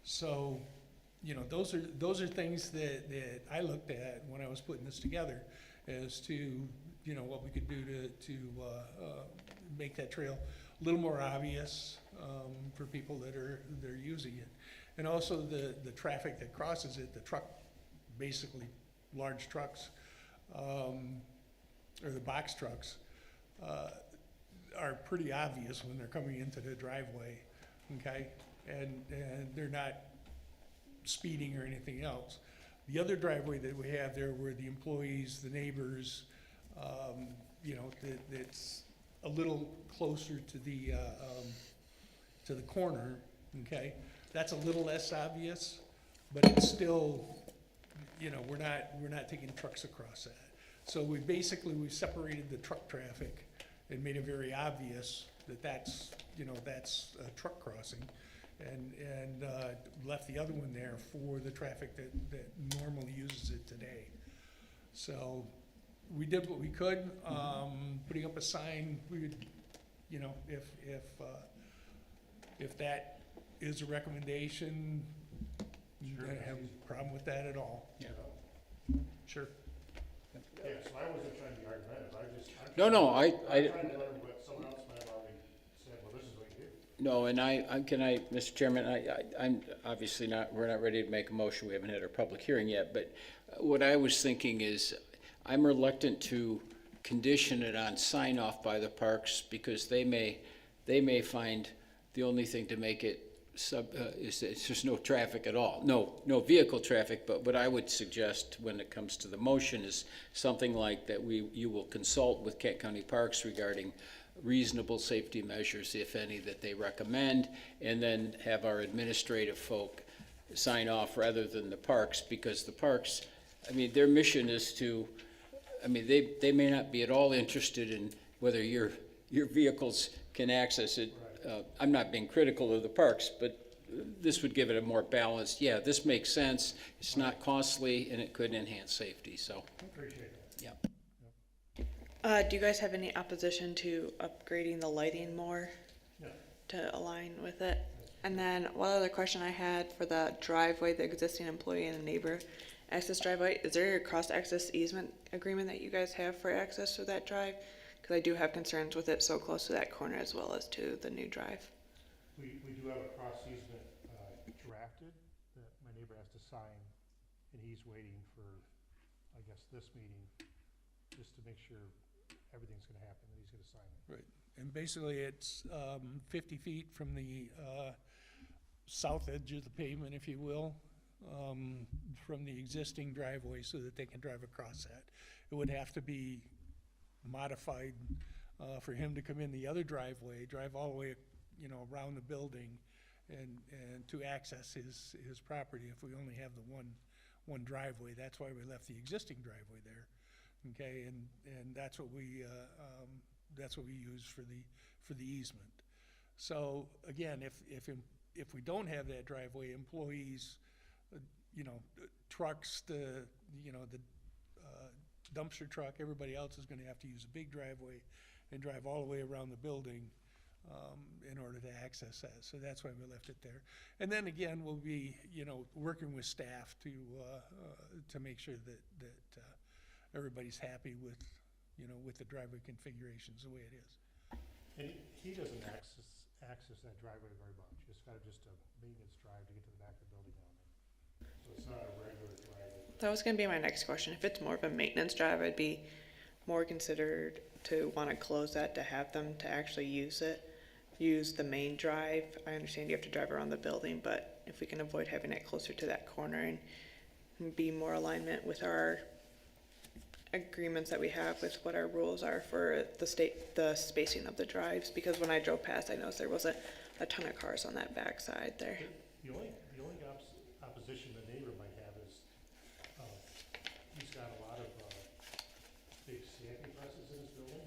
So, you know, those are things that I looked at when I was putting this together as to, you know, what we could do to make that trail a little more obvious for people that are using it. And also the traffic that crosses it, the truck, basically large trucks, or the box trucks, are pretty obvious when they're coming into the driveway, okay? And they're not speeding or anything else. The other driveway that we have there where the employees, the neighbors, you know, that's a little closer to the corner, okay? That's a little less obvious, but it's still, you know, we're not taking trucks across that. So we've separated the truck traffic and made it very obvious that that's a truck crossing, and left the other one there for the traffic that normally uses it today. So we did what we could, putting up a sign. We would, you know, if that is a recommendation, you don't have a problem with that at all. Yeah. Sure. Yeah, so I wasn't trying to be argumentative, No, I'm trying to learn what someone else might have already said, well, this is what you do. No, and Mr. Chairman, I'm obviously we're not ready to make a motion, we haven't had our public hearing yet, but what I was thinking is, I'm reluctant to condition it on sign off by the parks, because they may find the only thing to make it is that there's no traffic at all, no vehicle traffic, but what I would suggest when it comes to the motion is something like that you will consult with Kent County Parks regarding reasonable safety measures, if any, that they recommend, and then have our administrative folk sign off rather than the parks, because the parks, I mean, their mission is to, I mean, they may not be at all interested in whether your vehicles can access it. I'm not being critical of the parks, but this would give it a more balanced, yeah, this makes sense, it's not costly, and it could enhance safety, so. Appreciate it. Yeah. Do you guys have any opposition to upgrading the lighting more No. to align with it? And then one other question I had for the driveway, the existing employee and the neighbor access driveway, is there a cross-access easement agreement that you guys have for access to that drive? Because I do have concerns with it so close to that corner as well as to the new drive. We do have a cross easement drafted that my neighbor has to sign, and he's waiting for, I guess, this meeting, just to make sure everything's gonna happen, and he's gonna sign it. Right, and basically it's 50 feet from the south edge of the pavement, if you will, from the existing driveway so that they can drive across that. It would have to be modified for him to come in the other driveway, drive all the way, around the building and to access his property if we only have the one driveway. That's why we left the existing driveway there. Okay, and that's what we use for the easement. So again, if we don't have that driveway, employees, trucks, the dumpster truck, everybody else is gonna have to use a big driveway and drive all the way around the building in order to access that. So that's why we left it there. And then again, we'll be, working with staff to make sure that everybody's happy with the driveway configurations the way it is. And he doesn't access that driveway very much. It's kind of just a maintenance drive to get to the back of the building down there. So it's not a regular driveway. That was gonna be my next question. If it's more of a maintenance drive, I'd be more considered to wanna close that to have them to actually use the main drive. I understand you have to drive around the building, but if we can avoid having it closer to that corner and be more alignment with our agreements that we have with what our rules are for the spacing of the drives, because when I drove past, I noticed there wasn't a ton of cars on that back side there. The only opposition the neighbor might have is, he's got a lot of, big stamping presses in his building,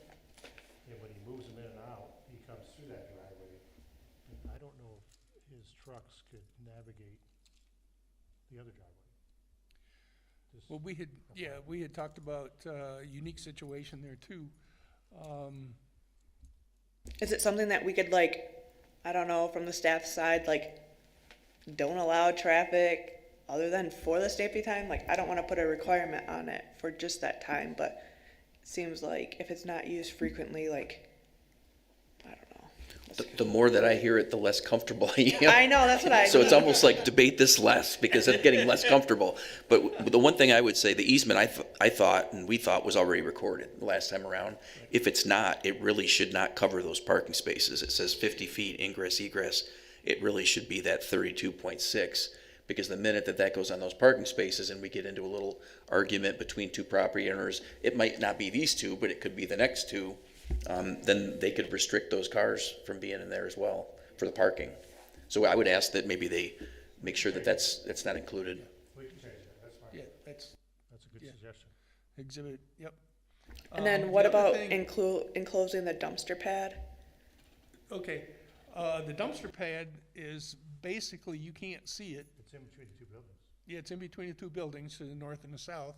and when he moves them in and out, he comes through that driveway. And I don't know if his trucks could navigate the other driveway. Just- Well, we had talked about a unique situation there too. Is it something that we could I don't know, from the staff side, don't allow traffic other than for the stamping time? I don't wanna put a requirement on it for just that time, but it seems like if it's not used frequently, I don't know. The more that I hear it, the less comfortable I am. I know, that's what I So it's mean. almost like debate this less because I'm getting less comfortable. But the one thing I would say, the easement I thought and we thought was already recorded the last time around. If it's not, it really should not cover those parking spaces. It says 50 feet ingress egress. It really should be that 32.6 because the minute that goes on those parking spaces and we get into a little argument between two property owners, it might not be these two, but it could be the next two. Then they could restrict those cars from being in there as well for the parking. So I would ask that maybe they make sure that that's not included. We can change that, that's fine. Yeah, that's That's a good Yeah. suggestion. exhibit, yep. And then The what other about thing- enclosing the dumpster pad? Okay, the dumpster pad is basically, you can't see it. It's in between the two buildings. Yeah, it's in between the two buildings to the north and the south.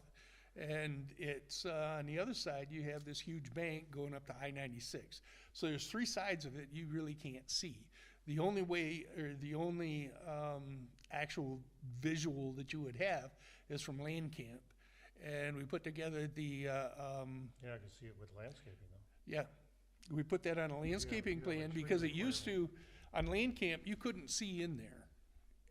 And it's, on the other side, you have this huge bank going up to I-96. So there's three sides of it you really can't see. The only way, or the only actual visual that you would have is from land camp. And we put together the, Yeah, I can see it with landscaping though. yeah, we put that on a landscaping you have a plan tree because it used to, on land camp, you couldn't see in there.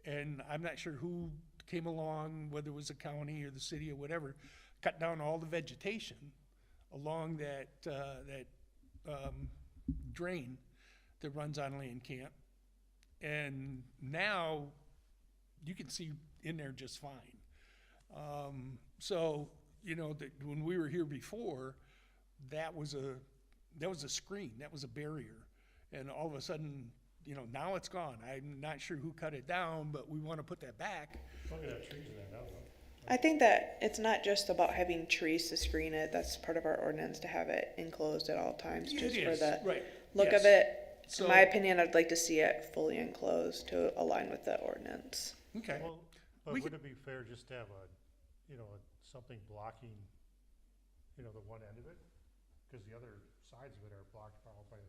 And I'm not sure who came along, whether it was the county or the city or whatever, cut down all the vegetation along that drain that runs on land camp. And now you can see in there just fine. So, when we were here before, that was a screen, that was a barrier. And all of a sudden, now it's gone. I'm not sure who cut it down, but we want to put that back. Don't get that trees in there now though. I think that it's not just about having trees to screen it. That's part of our ordinance to have it enclosed at all times, It just for is, the right, look yes. of it. So- In my opinion, I'd like to see it fully enclosed to align with the ordinance. Okay. Well, but We would it be fair just to have something blocking, the one end of it? Because the other sides of it are blocked probably by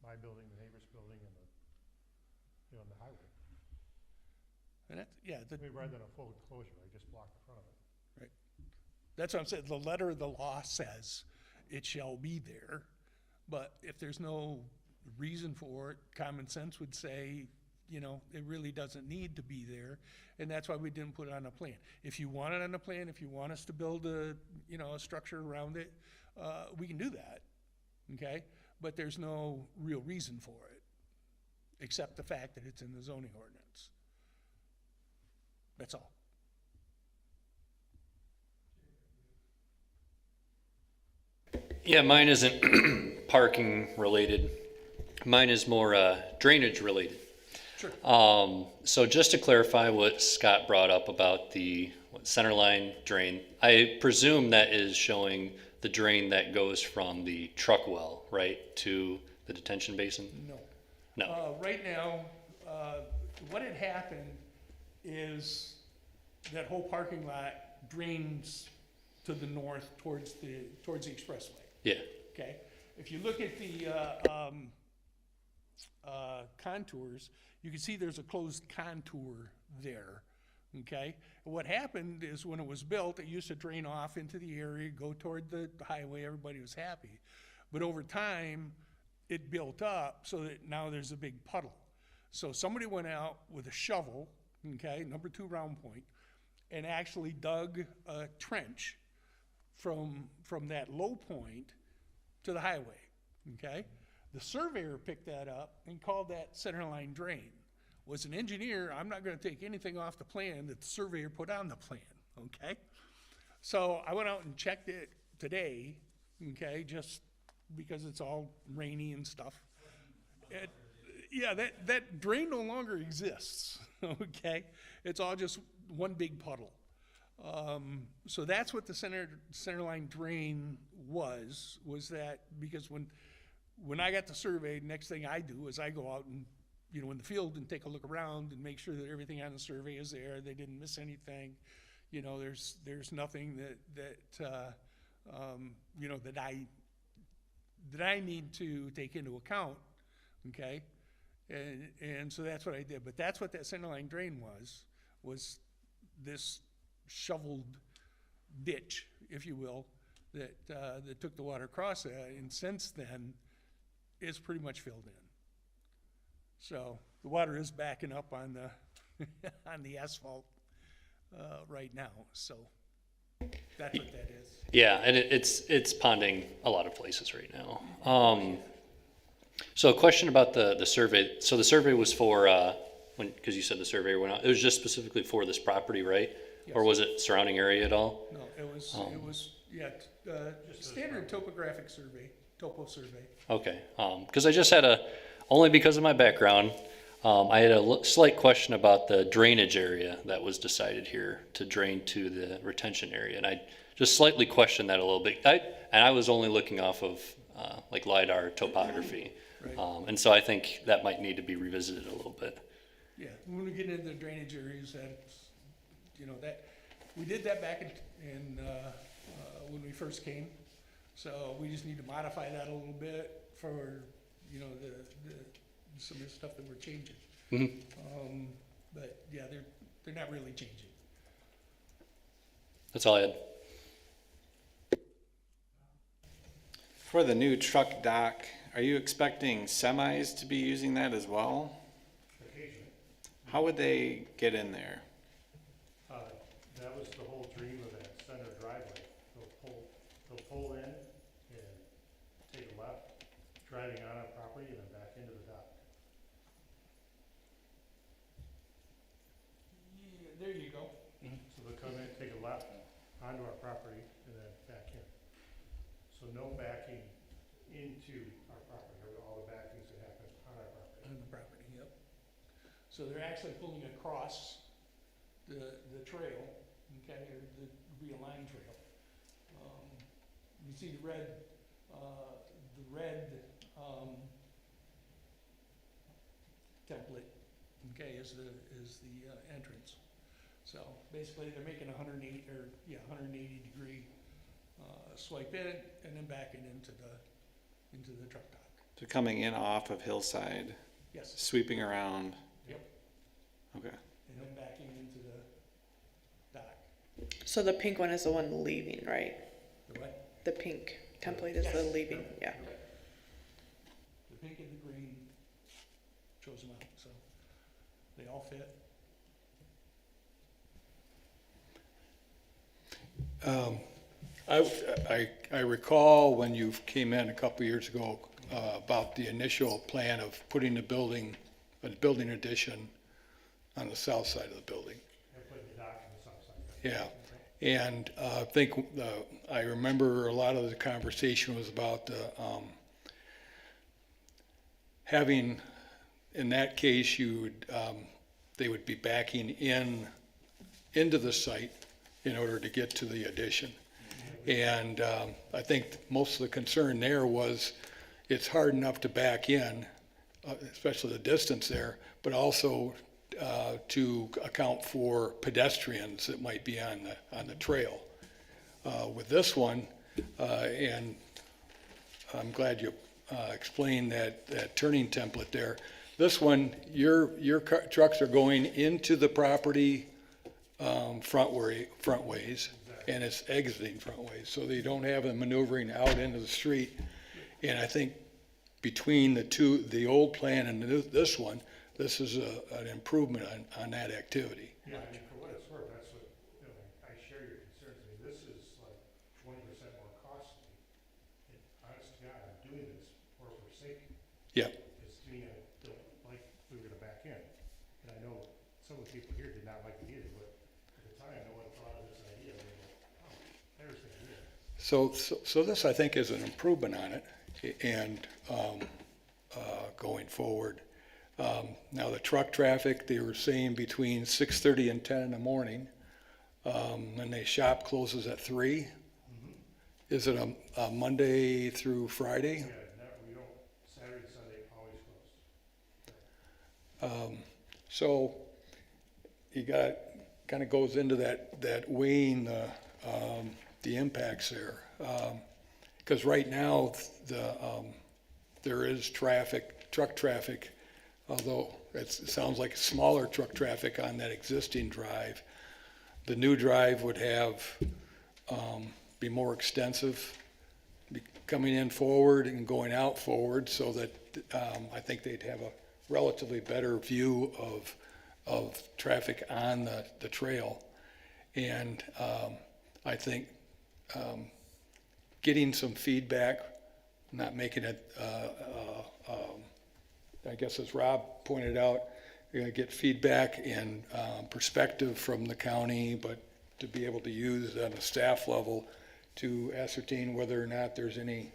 my building, the neighbor's building, and you know, on the highway. And that's, yeah, I mean, rather than a full enclosure, I just block the front of it. that's what I'm saying, the letter of the law says it shall be there, but if there's no reason for it, common sense would say, you know, it really doesn't need to be there, and that's why we didn't put it on a plan. If you want it on a plan, if you want us to build a, you know, a structure around it, we can do that, okay? But there's no real reason for it, except the fact that it's in the zoning ordinance. That's all. Yeah, mine isn't parking related. Mine is more drainage related. Sure. So just to clarify what Scott brought up about the center line drain, I presume that is showing the drain that goes from the truck well, right, to the detention basin? No. No. Right now, what had happened is that whole parking lot drains to the north towards the expressway, Yeah. okay? If you look at the contours, you can see there's a closed contour there, okay? What happened is when it was built, it used to drain off into the area, go toward the highway, everybody was happy. But over time, it built up so that now there's a big puddle. So somebody went out with a shovel, okay, number 2 round point, and actually dug a trench from that low point to the highway, okay? The surveyor picked that up and called that center line drain. Was an engineer, I'm not gonna take anything off the plan that the surveyor put on the plan, okay? So I went out and checked it today, okay, just because it's all rainy and stuff. Yeah, that drain no longer exists, okay? It's all just one big puddle. So that's what the center line drain was that, because when I got the survey, next thing I do is I go out and, you know, in the field and take a look around and make sure that everything on the survey is there, they didn't miss anything. You know, there's nothing that you know, that I need to take into account, okay? And so that's what I did, but that's what that center line drain was this shoveled ditch, if you will, that took the water across it, and since then, it's pretty much filled in. So the water is backing up on the on the asphalt right now, so that's what that is. Yeah, and it's ponding a lot of places right now. So a question about the survey. So the survey was for, because you said the surveyor went out, it was just specifically for this property, right? Yes. Or was it surrounding area at all? No, it was, yeah, standard topographic survey, topo survey. Okay, because I just had only because of my background, I had a slight question about the drainage area that was decided here to drain to the retention area, and I just slightly questioned that a little bit. I was only looking off of like LiDAR topography, Right. and so I think that might need to be revisited a little bit. Yeah, when we get into the drainage areas, that's, you know, that, we did that back in when we first came. So we just need to modify that a little bit for, you know, some of the stuff that we're changing. Mm-hmm. But yeah, they're not really changing. That's all I had. For the new truck dock, are you expecting semis to be using that as well? Occasionally. How would they get in there? That was the whole dream of that center driveway. They'll pull in and take a left, driving on our property and then back into the dock. Yeah, there you go. So they'll come in, take a left onto our property and then back in. So no backing into our property, all the backings that happen on our property. On the property, yep. So they're actually pulling across the trail, okay, or the realigned trail. You see the red template, okay, is the entrance. So basically, they're making 180 degree swipe in and then backing into the truck dock. So coming in off of Hillside, Yes. sweeping around. So the pink one is the one leaving, right? The what? The pink template is the leaving, yeah. The pink and the green chose them out, so they all fit. I recall when you came in a couple years ago about the initial plan of putting a building addition on the south side of the building. Yeah, and I think I remember a lot of the conversation was about having, in that case, they would be backing into the site in order to get to the addition. And I think most of the concern there was it's hard enough to back in, especially the distance there, but also to account for pedestrians that might be on the trail. With this one, and I'm glad you explained that turning template there. This one, your trucks are going into the property front ways, and it's exiting front ways, so they don't have them maneuvering out into the street. And I think between the old plan and this one, this is an improvement on that activity. Yeah, I mean, for what it's worth, that's what, you know, I share your concerns. I mean, this is like 20% more costly. And honest to God, I'm doing this for safety. Yeah. Because to me, I don't like we were gonna back in. And I know some of the people here did not like it either, but at the time, no one thought of this idea. They were like, oh, there's the idea. So this, I think, is an improvement on it, and going forward. Now, the truck traffic, they were saying between 6:30 and 10 in the morning, and the shop closes at 3. Mm-hmm. Is it a Monday through Friday? Yeah, we don't, Saturday, Sunday, always closed. So you got, kind of goes into that weighing the impacts there. Because right now, there is truck traffic, although it sounds like smaller truck traffic on that existing drive. The new drive would be more extensive, coming in forward and going out forward, so that I think they'd have a relatively better view of traffic on the trail. And I think getting some feedback, not making it, I guess as Rob pointed out, you're gonna get feedback and perspective from the county, but to be able to use on a staff level to ascertain whether or not there's any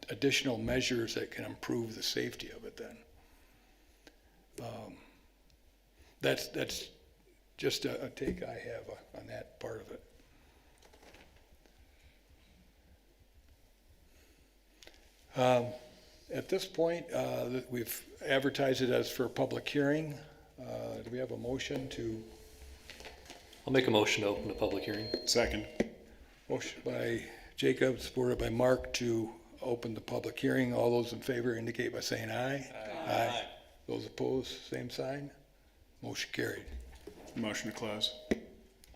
additional measures that can improve the safety of it then. That's just a take I have on that part of it. At this point, we've advertised it as for a public hearing. Do we have a motion to? I'll make a motion to open a public hearing. Second. Motion by Jacob, supported by Mark, to open the public hearing. All those in favor indicate by saying aye. Aye. Those opposed, same sign. Motion carried. Motion to close.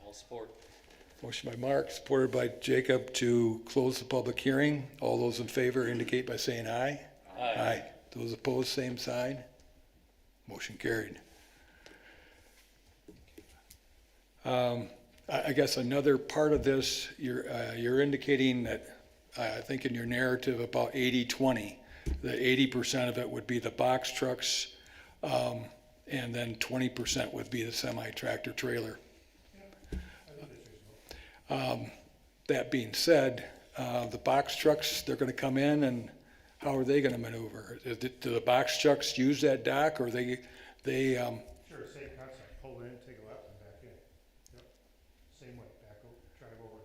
I'll support. Motion by Mark, supported by Jacob, to close the public hearing. All those in favor indicate by saying aye. Aye. Those opposed, same sign. Motion carried. I guess another part of this, you're indicating that, I think in your narrative about 80-20, that 80% of it would be the box trucks, and then 20% would be the semi-tractor trailer. That being said, the box trucks, they're gonna come in, and how are they gonna maneuver? Do the box trucks use that dock, or they, Sure, same concept, pull in, take a left and back in. Yep, same way, back over, drive over.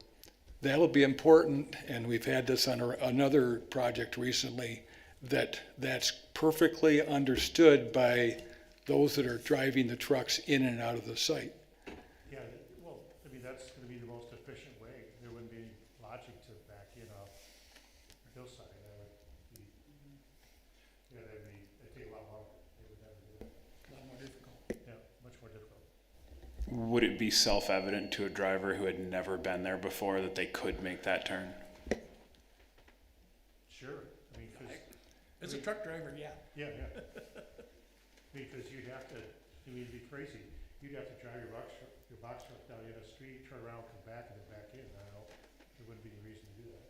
that'll be important, and we've had this on another project recently, that's perfectly understood by those that are driving the trucks in and out of the site. Yeah, well, I mean, that's gonna be the most efficient way. There wouldn't be any logic to back in off Hillside. That would be, yeah, it'd take a lot longer. They would never do that. A lot more difficult. Yeah, much more difficult. would it be self-evident to a driver who had never been there before that they could make that turn? Sure, I mean, 'cause As a truck driver, yeah. yeah, yeah. Because you'd have to, I mean, it'd be crazy. You'd have to drive your box truck down the end of the street, turn around, come back, and then back in. I don't know, there wouldn't be any reason to do that.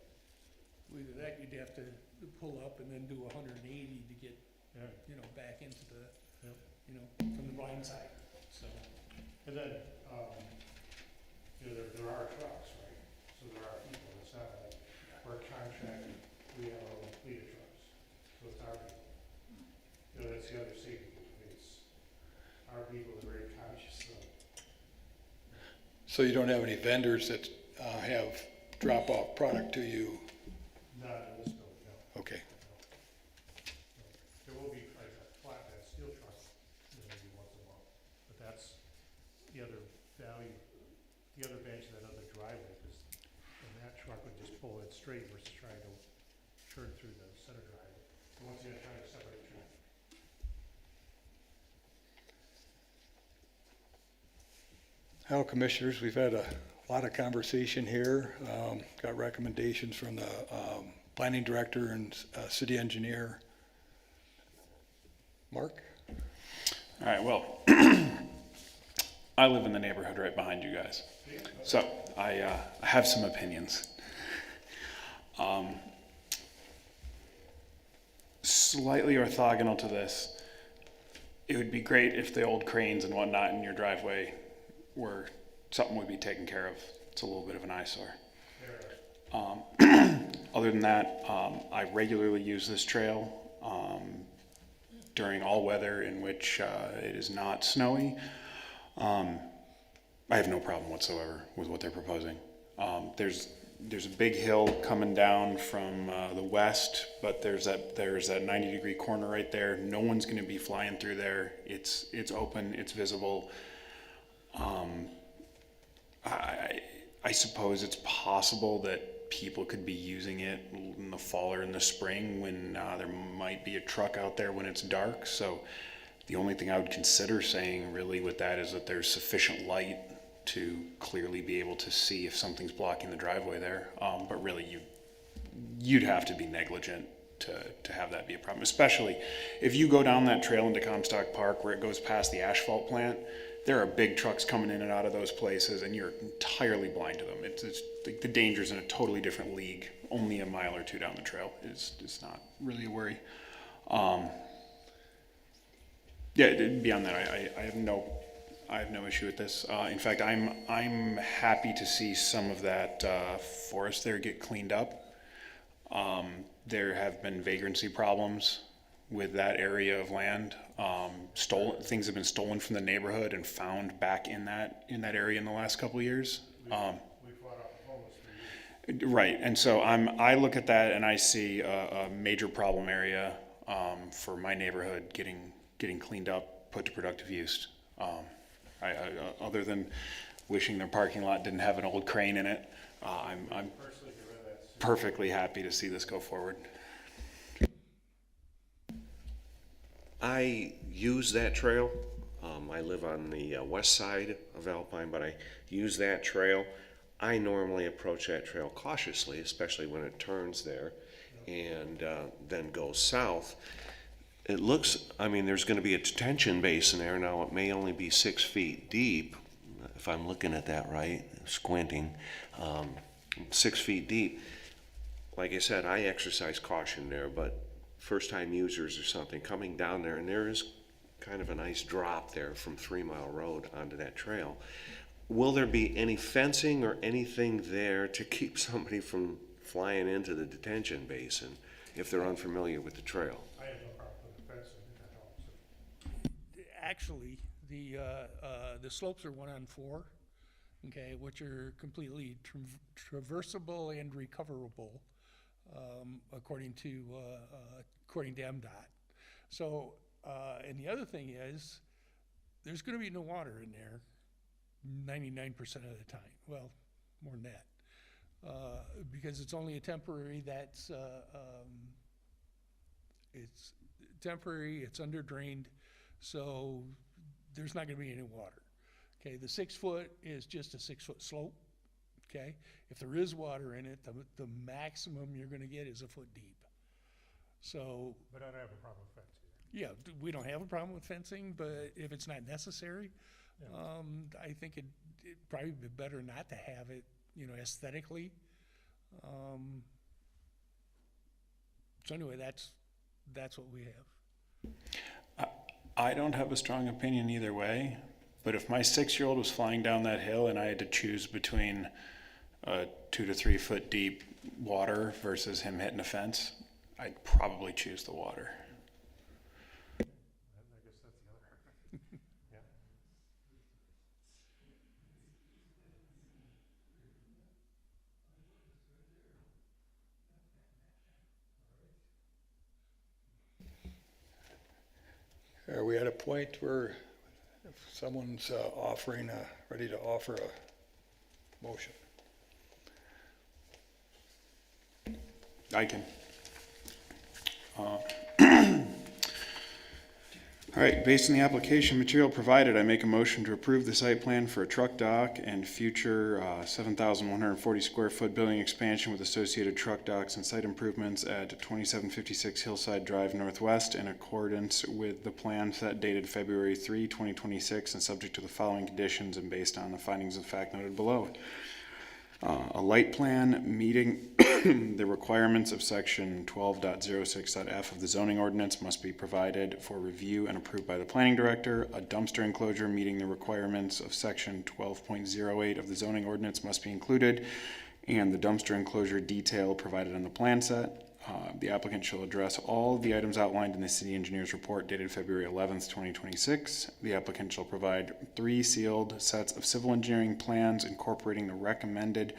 Either that, you'd have to pull up and then do 180 to get, Yeah. you know, back into the, Yep. you know, from the blind side, so. And then, you know, there are trucks, right? So there are people, it's not like we're contracted, we have our own fleet of trucks. So it's our people. You know, that's the other safety, it's our people are very conscious of. So you don't have any vendors that have drop-off product to you? Not in this building, no. Okay. There will be like a flatbed steel truck, you know, maybe once a month, but that's the other value, the other advantage of that other driveway, because then that truck would just pull it straight versus trying to turn through the center driveway. So once again, trying to separate traffic. Well, Commissioners, we've had a lot of conversation here. Got recommendations from the planning director and city engineer. Mark? All right, well, I live in the neighborhood right behind you guys. So I have some opinions. Slightly orthogonal to this, it would be great if the old cranes and whatnot in your driveway were something would be taken care of. It's a little bit of an eyesore. Other than that, I regularly use this trail during all weather in which it is not snowy. I have no problem whatsoever with what they're proposing. There's a big hill coming down from the west, but there's that 90-degree corner right there. No one's going to be flying through there. It's open. It's visible. I suppose it's possible that people could be using it in the fall or in the spring when there might be a truck out there when it's dark. So the only thing I would consider saying really with that is that there's sufficient light to clearly be able to see if something's blocking the driveway there. But really you'd have to be negligent to have that be a problem, especially if you go down that trail into Comstock Park where it goes past the asphalt plant. There are big trucks coming in and out of those places, and you're entirely blind to them. It's the danger's in a totally different league. Only a mile or two down the trail is not really a worry. Beyond that, I have no issue with this. In fact, I'm happy to see some of that forest there get cleaned up. There have been vagrancy problems with that area of land. Things have been stolen from the neighborhood and found back in that area in the last couple of years. We fought off the homeless for years. Right, and so I look at that and I see a major problem area for my neighborhood getting cleaned up, put to productive use. Other than wishing their parking lot didn't have an old crane in it, I'm perfectly happy to see this go forward. I use that trail. I live on the west side of Alpine, but I use that trail. I normally approach that trail cautiously, especially when it turns there and then goes south. It looks, there's going to be a detention basin there. Now, it may only be 6 feet deep, if I'm looking at that right, squinting. 6 feet deep. Like I said, I exercise caution there, but first-time users or something coming down there, and there is kind of a nice drop there from 3 Mile Road onto that trail. Will there be any fencing or anything there to keep somebody from flying into the detention basin if they're unfamiliar with the trail? I have no problem with the fencing, if that helps. Actually, the slopes are 1-on-4, okay, which are completely traversable and recoverable, according to MDOT. So, and the other thing is, there's gonna be no water in there 99% of the time. Well, more than that. Because it's only a temporary, it's temporary, it's under drained, so there's not gonna be any water. Okay, the 6 foot is just a 6 foot slope, okay? If there is water in it, the maximum you're gonna get is a foot deep. So, But I don't have a problem with fencing. yeah, we don't have a problem with fencing, but if it's not necessary, Yeah. I think it'd probably be better not to have it, you know, aesthetically. So anyway, that's what we have. I don't have a strong opinion either way, but if my 6-year-old was flying down that hill and I had to choose between a 2 to 3 foot deep water versus him hitting a fence, I'd probably choose the water. I guess that's the other. Yeah. Are we at a point where if someone's offering, ready to offer a motion? I can. All right, based on the application material provided, I make a motion to approve the site plan for a truck dock and future 7,140 square foot building expansion with associated truck docks and site improvements at 2756 Hillside Drive Northwest in accordance with the plan set dated February 3, 2026, and subject to the following conditions and based on the findings of fact noted below. A light plan meeting the requirements of section 12.06.f of the zoning ordinance must be provided for review and approved by the planning director. A dumpster enclosure meeting the requirements of section 12.08 of the zoning ordinance must be included, and the dumpster enclosure detail provided on the plan set. The applicant shall address all of the items outlined in the city engineer's report dated February 11th, 2026. The applicant shall provide 3 sealed sets of civil engineering plans incorporating the recommended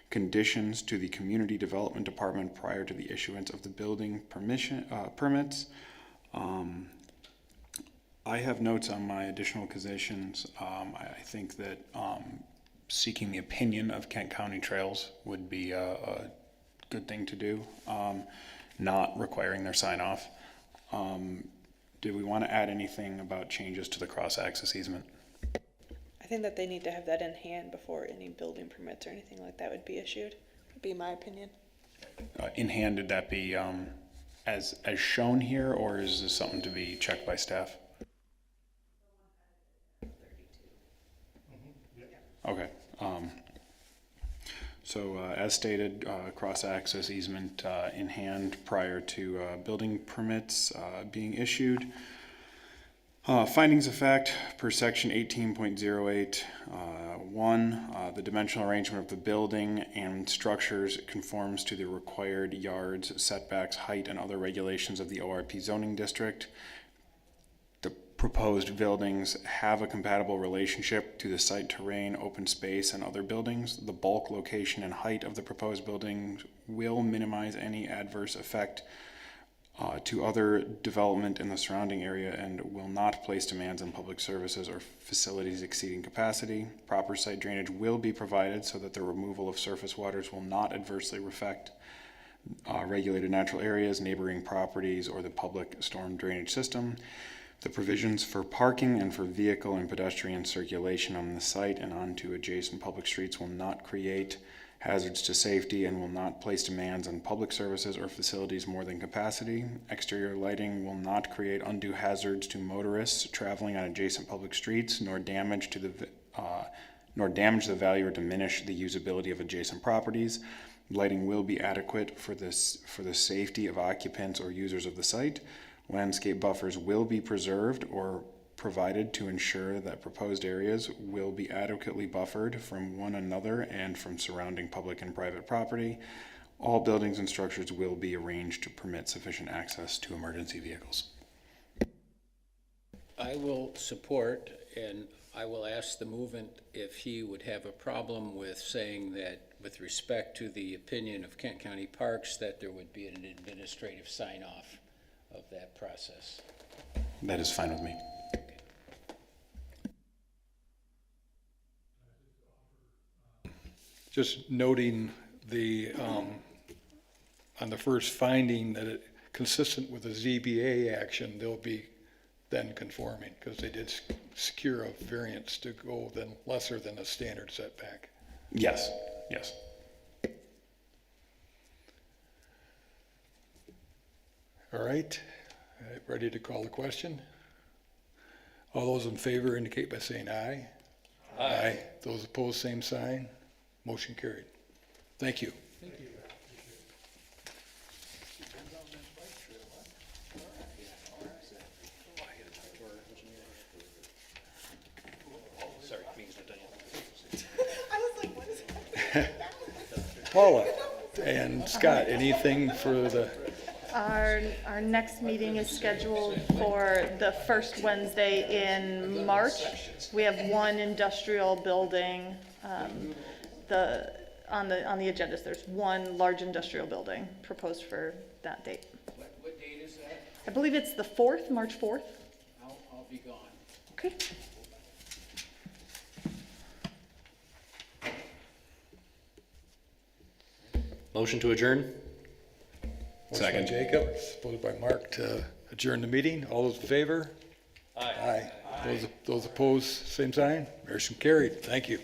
conditions to the community development department prior to the issuance of the building permits. I have notes on my additional conditions. I think that seeking the opinion of Kent County Trails would be a good thing to do, not requiring their sign off. Do we want to add anything about changes to the cross-access easement? I think that they need to have that in hand before any building permits or anything like that would be issued, would be my opinion. In hand, did that be as shown here, or is this something to be checked by staff? Okay. So as stated, cross-access easement in hand prior to building permits being issued. Findings of fact per section 18.08, 1, the dimensional arrangement of the building and structures conforms to the required yards, setbacks, height, and other regulations of the ORP zoning district. The proposed buildings have a compatible relationship to the site terrain, open space, and other buildings. The bulk, location, and height of the proposed buildings will minimize any adverse effect to other development in the surrounding area and will not place demands on public services or facilities exceeding capacity. Proper site drainage will be provided so that the removal of surface waters will not adversely affect regulated natural areas, neighboring properties, or the public storm drainage system. The provisions for parking and for vehicle and pedestrian circulation on the site and onto adjacent public streets will not create hazards to safety and will not place demands on public services or facilities more than capacity. Exterior lighting will not create undue hazards to motorists traveling on adjacent public streets, nor damage the value or diminish the usability of adjacent properties. Lighting will be adequate for the safety of occupants or users of the site. Landscape buffers will be preserved or provided to ensure that proposed areas will be adequately buffered from one another and from surrounding public and private property. All buildings and structures will be arranged to permit sufficient access to emergency vehicles. I will support, and I will ask the movement if he would have a problem with saying that with respect to the opinion of Kent County Parks, that there would be an administrative sign-off of that process. That is fine with me. Just noting on the first finding that it consistent with the ZBA action, they'll be then conforming, because they did secure a variance to go then lesser than a standard setback. Yes, yes. All right, ready to call the question? All those in favor indicate by saying aye. Aye. Those opposed, same sign. Motion carried. Thank you. Sorry, meeting's not done yet. Paula and Scott, anything for the, Our next meeting is scheduled for the first Wednesday in March. We have one industrial building, on the agendas, there's one large industrial building proposed for that date. What date is that? I believe it's the 4th, March 4th. I'll be gone. Okay. Motion to adjourn? motion by Jacob, supported by Mark to adjourn the meeting. All those in favor? Aye. Those opposed, same sign. Motion carried. Thank you.